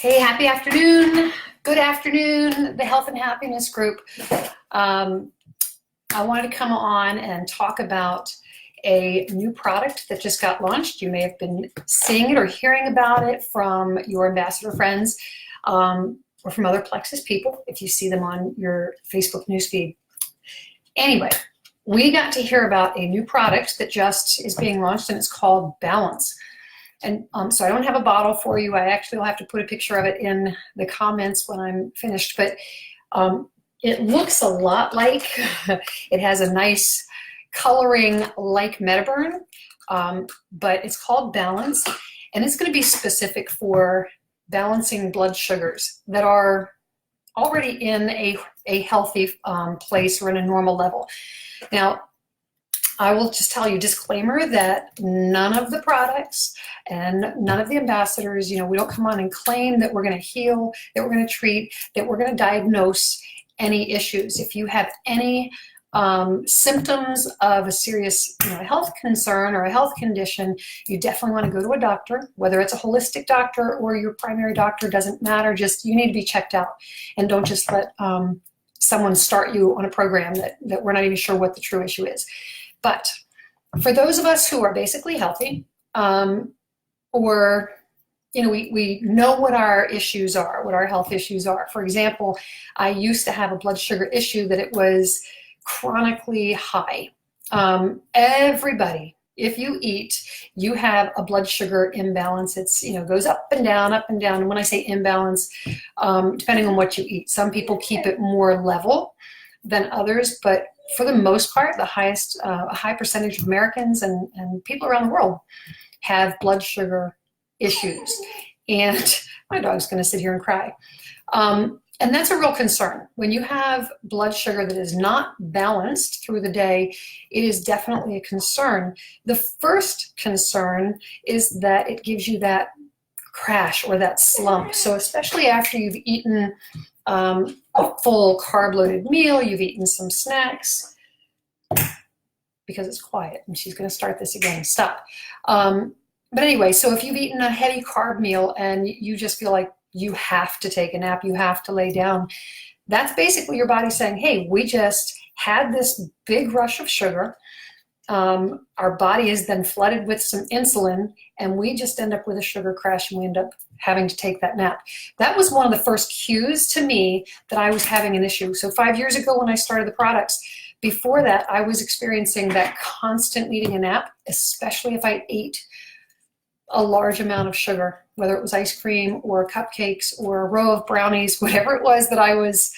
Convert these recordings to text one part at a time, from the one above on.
Hey, happy afternoon. Good afternoon, the Health and Happiness Group. I wanted to come on and talk about a new product that just got launched. You may have been seeing it or hearing about it from your ambassador friends or from other Plexus people if you see them on your Facebook newsfeed. Anyway, we got to hear about a new product that just is being launched, and it's called Balance. And so I don't have a bottle for you. I actually will have to put a picture of it in the comments when I'm finished. But it looks a lot like, it has a nice coloring like Metaburn, but it's called Balance. And it's going to be specific for balancing blood sugars that are already in a healthy place or in a normal level. Now, I will just tell you, disclaimer, that none of the products and none of the ambassadors, we don't come on and claim that we're going to heal, that we're going to treat, that we're going to diagnose any issues. If you have any symptoms of a serious health concern or a health condition, you definitely want to go to a doctor, whether it's a holistic doctor or your primary doctor, doesn't matter. Just you need to be checked out, and don't just let someone start you on a program that we're not even sure what the true issue is. But for those of us who are basically healthy, or we know what our issues are, what our health issues are. For example, I used to have a blood sugar issue that it was chronically high. Everybody, if you eat, you have a blood sugar imbalance. It's goes up and down, up and down. And when I say imbalance, depending on what you eat, some people keep it more level than others, but for the most part, the highest, a high percentage of Americans and people around the world have blood sugar issues. And my dog's going to sit here and cry. And that's a real concern. When you have blood sugar that is not balanced through the day, it is definitely a concern. The first concern is that it gives you that crash or that slump. So especially after you've eaten a full carb-loaded meal, you've eaten some snacks, because it's quiet, and she's going to start this again. Stop. But anyway, so if you've eaten a heavy carb meal and you just feel like you have to take a nap, you have to lay down, that's basically your body saying, hey, we just had this big rush of sugar. Our body is then flooded with some insulin, and we just end up with a sugar crash, and we end up having to take that nap. That was one of the first cues to me that I was having an issue. So 5 years ago when I started the products, before that, I was experiencing that constant needing a nap, especially if I ate a large amount of sugar, whether it was ice cream or cupcakes or a row of brownies, whatever it was that I was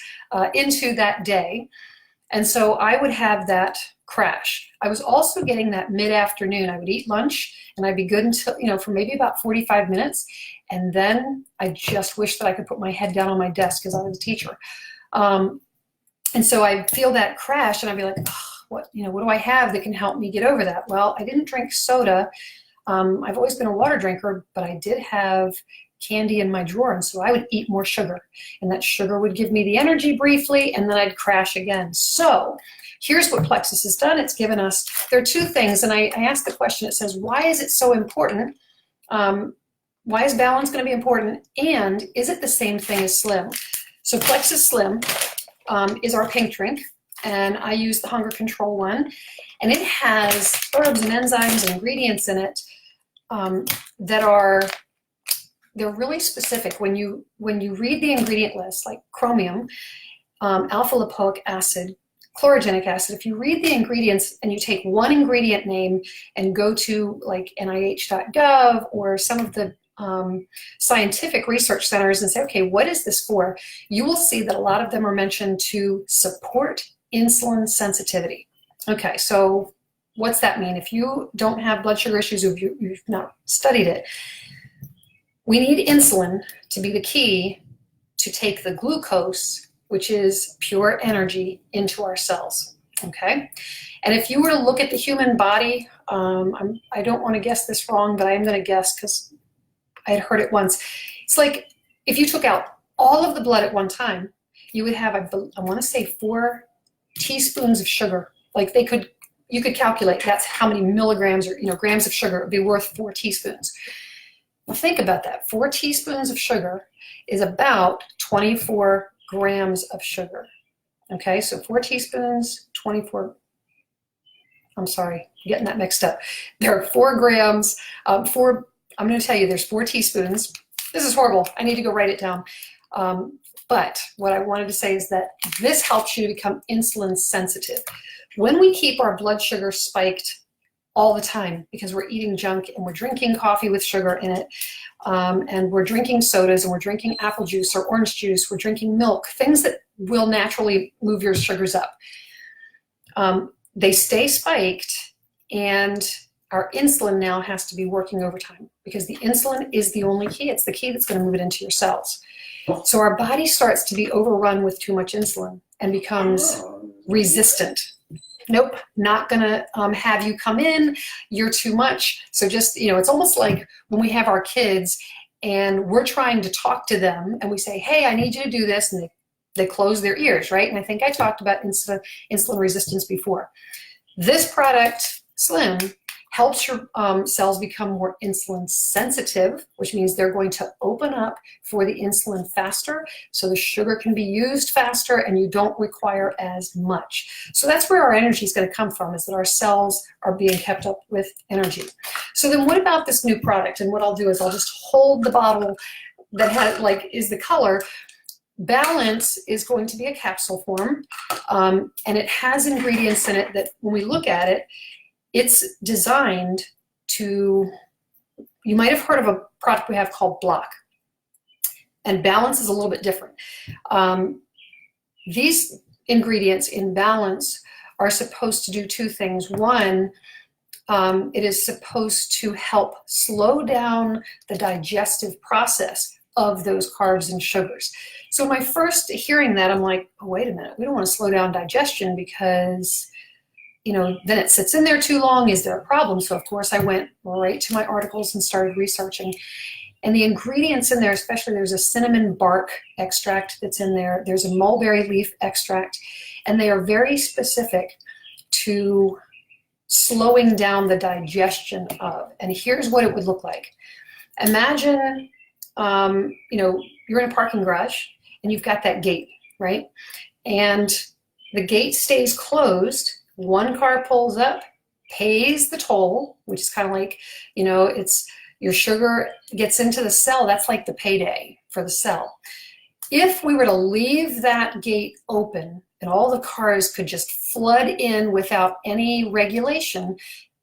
into that day. And so I would have that crash. I was also getting that mid-afternoon. I would eat lunch and I'd be good until, for maybe about 45 minutes. And then I just wish that I could put my head down on my desk because I was a teacher. And so I'd feel that crash and I'd be like, oh, what do I have that can help me get over that? Well, I didn't drink soda. I've always been a water drinker, but I did have candy in my drawer, and so I would eat more sugar, and that sugar would give me the energy briefly, and then I'd crash again. So here's what Plexus has done. It's given us, there are two things, and I asked the question, it says, why is it so important? Why is balance going to be important, and is it the same thing as Slim? So Plexus Slim is our pink drink, and I use the Hunger Control one, and it has herbs and enzymes and ingredients in it that they're really specific. When you read the ingredient list, like chromium, alpha lipoic acid, chlorogenic acid, if you read the ingredients and you take one ingredient name and go to like NIH.gov or some of the scientific research centers and say, okay, what is this for? You will see that a lot of them are mentioned to support insulin sensitivity. Okay, so what's that mean? If you don't have blood sugar issues, if you've not studied it, we need insulin to be the key to take the glucose, which is pure energy, into our cells, okay? And if you were to look at the human body, I don't want to guess this wrong, but I am going to guess because I had heard it once. It's like if you took out all of the blood at one time, you would have, I want to say 4 teaspoons of sugar. Like you could calculate that's how many milligrams or grams of sugar would be worth 4 teaspoons. Well, think about that. 4 teaspoons of sugar is about 24 grams of sugar. Okay, so 4 teaspoons, 24, I'm sorry, I'm getting that mixed up. There are 4 grams, I'm going to tell you there's 4 teaspoons. This is horrible. I need to go write it down. But what I wanted to say is that this helps you to become insulin sensitive. When we keep our blood sugar spiked all the time because we're eating junk and we're drinking coffee with sugar in it, and we're drinking sodas and we're drinking apple juice or orange juice, we're drinking milk, things that will naturally move your sugars up. They stay spiked, and our insulin now has to be working overtime because the insulin is the only key. It's the key that's going to move it into your cells. So our body starts to be overrun with too much insulin and becomes resistant. Nope, not gonna have you come in, you're too much. So just, it's almost like when we have our kids and we're trying to talk to them and we say, hey, I need you to do this, and they close their ears, right? And I think I talked about insulin resistance before. This product, Slim, helps your cells become more insulin sensitive, which means they're going to open up for the insulin faster, so the sugar can be used faster and you don't require as much. So that's where our energy is going to come from, is that our cells are being kept up with energy. So then what about this new product? And what I'll do is I'll just hold the bottle that has, is the color. Balance is going to be a capsule form, and it has ingredients in it that when we look at it, it's designed to, you might have heard of a product we have called Block. And Balance is a little bit different. These ingredients in Balance are supposed to do 2 things. One, it is supposed to help slow down the digestive process of those carbs and sugars. So my first hearing that, I'm like, oh, wait a minute, we don't want to slow down digestion because then it sits in there too long. Is there a problem? So of course I went right to my articles and started researching. And the ingredients in there, especially there's a cinnamon bark extract that's in there. There's a mulberry leaf extract. And they are very specific to slowing down the digestion of. And here's what it would look like. Imagine, you're in a parking garage and you've got that gate, right? And the gate stays closed. One car pulls up, pays the toll, which is kind of like, it's your sugar gets into the cell. That's like the payday for the cell. If we were to leave that gate open and all the cars could just flood in without any regulation,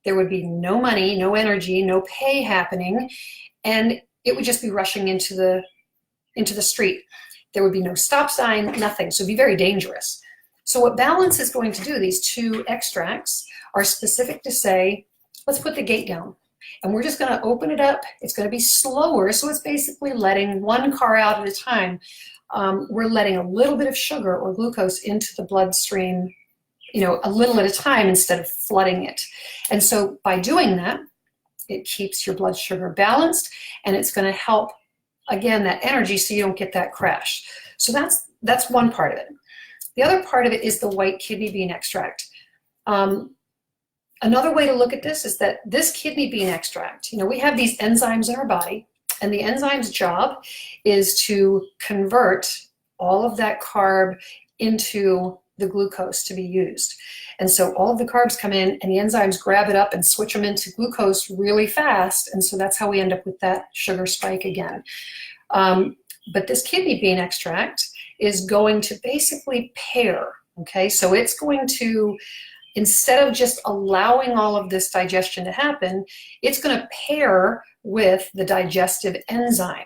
there would be no money, no energy, no pay happening, and it would just be rushing into the street. There would be no stop sign, nothing. So it'd be very dangerous. So what Balance is going to do, these 2 extracts are specific to say, let's put the gate down. And we're just going to open it up. It's going to be slower. So it's basically letting 1 car out at a time. We're letting a little bit of sugar or glucose into the bloodstream, a little at a time instead of flooding it. And so by doing that, it keeps your blood sugar balanced, and it's going to help, again, that energy so you don't get that crash. So that's one part of it. The other part of it is the white kidney bean extract. Another way to look at this is that this kidney bean extract, we have these enzymes in our body, and the enzyme's job is to convert all of that carb into the glucose to be used. And so all of the carbs come in and the enzymes grab it up and switch them into glucose really fast. And so that's how we end up with that sugar spike again. But this kidney bean extract is going to basically pair, okay? So it's going to, instead of just allowing all of this digestion to happen, it's going to pair with the digestive enzyme.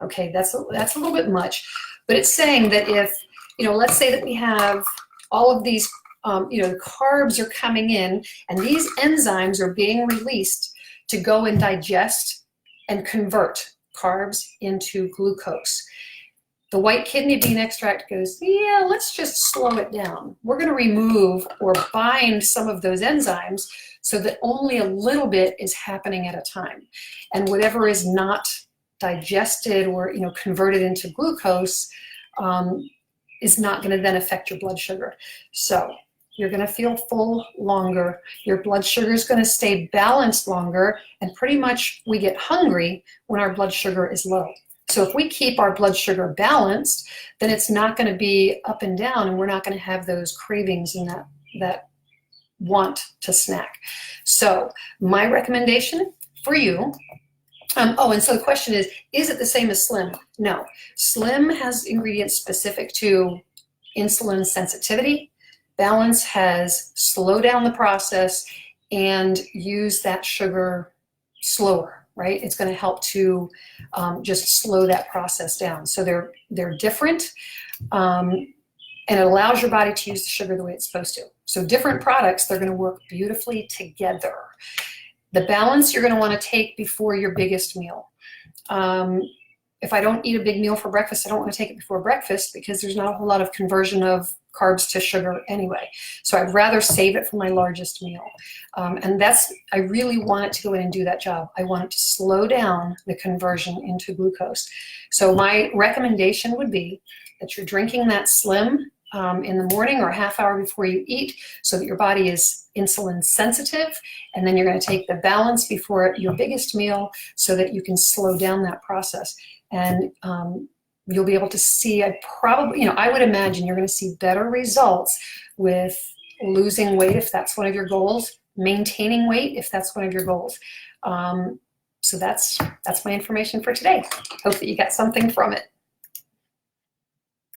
Okay, that's a little bit much, but it's saying that if, let's say that we have all of these, the carbs are coming in and these enzymes are being released to go and digest and convert carbs into glucose. The white kidney bean extract goes, yeah, let's just slow it down. We're going to remove or bind some of those enzymes so that only a little bit is happening at a time. And whatever is not digested or converted into glucose is not going to then affect your blood sugar. So you're going to feel full longer. Your blood sugar is going to stay balanced longer. And pretty much we get hungry when our blood sugar is low. So if we keep our blood sugar balanced, then it's not going to be up and down, and we're not going to have those cravings and that want to snack. So my recommendation for you, oh, and so the question is it the same as Slim? No. Slim has ingredients specific to insulin sensitivity. Balance has slow down the process and use that sugar slower, right? It's going to help to just slow that process down. So they're different, and it allows your body to use the sugar the way it's supposed to. So different products, they're going to work beautifully together. The balance you're going to want to take before your biggest meal. If I don't eat a big meal for breakfast, I don't want to take it before breakfast because there's not a whole lot of conversion of carbs to sugar anyway. So I'd rather save it for my largest meal. And I really want it to go in and do that job. I want it to slow down the conversion into glucose. So my recommendation would be that you're drinking that Slim in the morning or a half hour before you eat so that your body is insulin sensitive, and then you're going to take the balance before your biggest meal so that you can slow down that process. And you'll be able to see, I would imagine you're going to see better results with losing weight if that's one of your goals, maintaining weight if that's one of your goals. So that's my information for today. Hope that you got something from it.